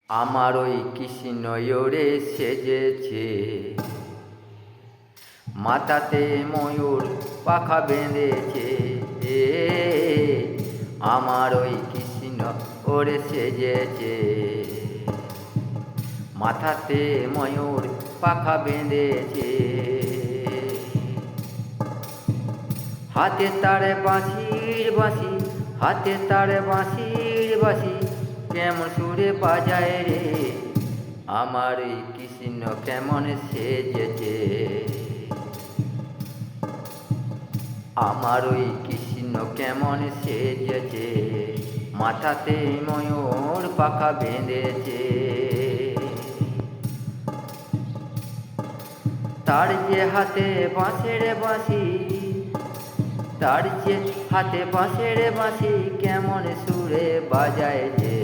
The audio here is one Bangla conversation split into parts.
আমার ওই কৃষ্ণয়রে সেজেছে, মাথাতে ময়ূর পাখা বেঁধেছে। আমার ওই কৃষ্ণ ওরে সেজেছে, মাথাতে ময়ূর পাখা বেঁধেছে। হাতে তার বাঁশির বাঁশি, হাতে তার বাঁশির বাঁশি, কেমন সুরে বাজায় রে। আমার এই কৃষ্ণ কেমন সেজেছে, আমার ওই কৃষ্ণ কেমন সেজেছে, মাথাতে ময়ূর পাখা বেঁধেছে। তার যে হাতে বাঁশের বাঁশি, তার যে হাতে বাঁশের বাঁশি, কেমন সুরে বাজায় যে।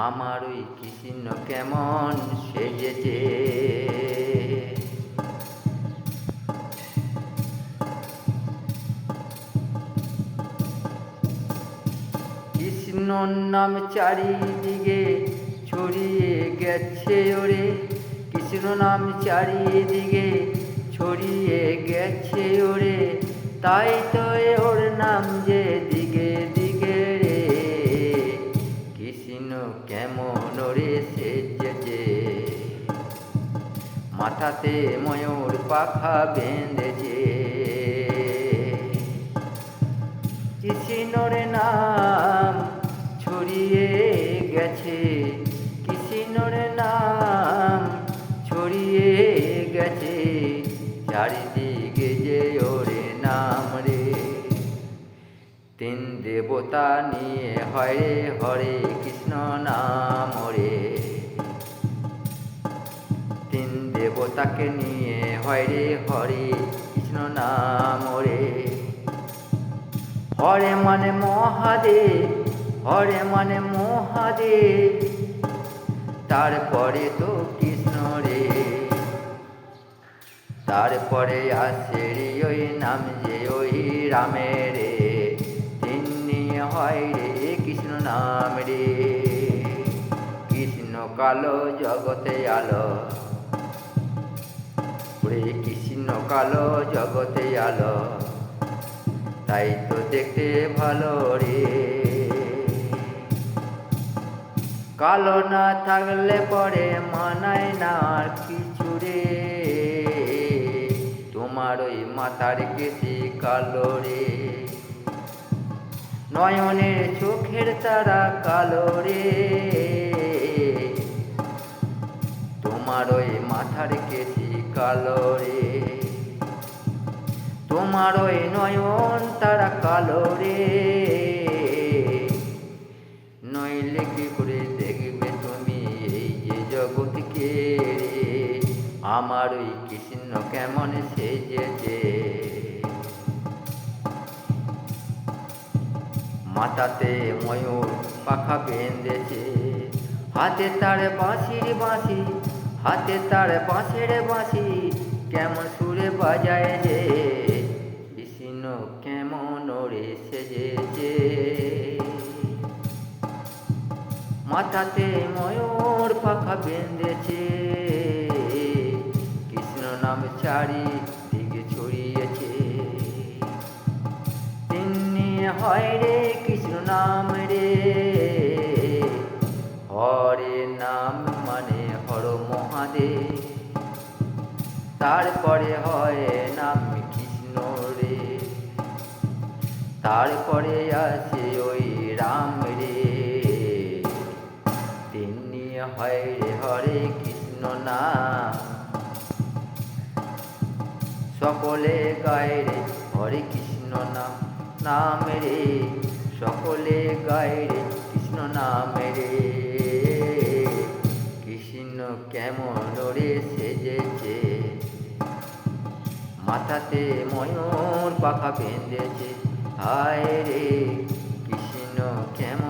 আমার ওই কৃষ্ণ কেমন সেজেছে। কৃষ্ণর নাম চারিদিকে ছড়িয়ে গেছে ওরে, কৃষ্ণ নাম চারিদিকে ছড়িয়ে গেছে ওরে। তাই তো ওর নাম যে দিকে দিকে রে। কৃষ্ণ কেমন ওরে সেজেছে, মাথাতে ময়ূর পাখা বেঁধেছে। কৃষ্ণর নাম ছড়িয়ে গেছে, কৃষ্ণর নাম ছড়িয়ে গেছে চারিদিকে যে ওরে নাম রে। তিন দেবতা নিয়ে হয় হরে কৃষ্ণ নাম রে, তিন দেবতাকে নিয়ে হয় রে হরে কৃষ্ণ নাম রে। হরে মানে মহাদেব, হরে মানে মহাদেব, তারপরে তো কৃষ্ণ রে। তারপরে আসে রে ওই নাম যে ওই রামের রে। তিনি হয় রে কৃষ্ণ নাম রে। কৃষ্ণ কালো জগতে আলো রে, কৃষ্ণ কালো জগতে আলো, তাই তো দেখতে ভালো রে। কালো না থাকলে পরে মানায় না আর কিছু রে। তোমার ওই মাথার কেশি কালো রে, নয়নের চোখের তারা কালো রে। তোমার ওই মাথার কেশি কালো রে, তোমার ওই নয়ন তারা কালো রে। নইলে কি করে দেখবে তুমি এই যে জগৎকে রে। আমার ওই কৃষ্ণ কেমন সেজেছে, মাথাতে ময়ূর পাখা বেঁধেছে। হাতে তার বাঁশির বাঁশি, হাতে তার বাঁশের বাঁশি, কেমন সুরে বাজায় যে। কৃষ্ণ কেমন ওরে সেজেছে, মাথাতে ময়ূর পাখা বেঁধেছে। কৃষ্ণ নাম চারিদিকে ছড়িয়েছে, তিনি হয় রে কৃষ্ণ নাম রে। হরে নাম মানে হর মহাদেব, তারপরে হয় নাম কৃষ্ণ রে। তারপরে আছে ওই রাম রে, তিনি হয় রে হরে কৃষ্ণ নাম। সকলে গায় রে হরে কৃষ্ণ নাম, নাম রে। সকলে গায় রে কৃষ্ণ নাম রে। কৃষ্ণ কেমন রে সেজেছে, মাথাতে ময়ূর পাখা বেঁধেছে। হায় রে কৃষ্ণ কেমন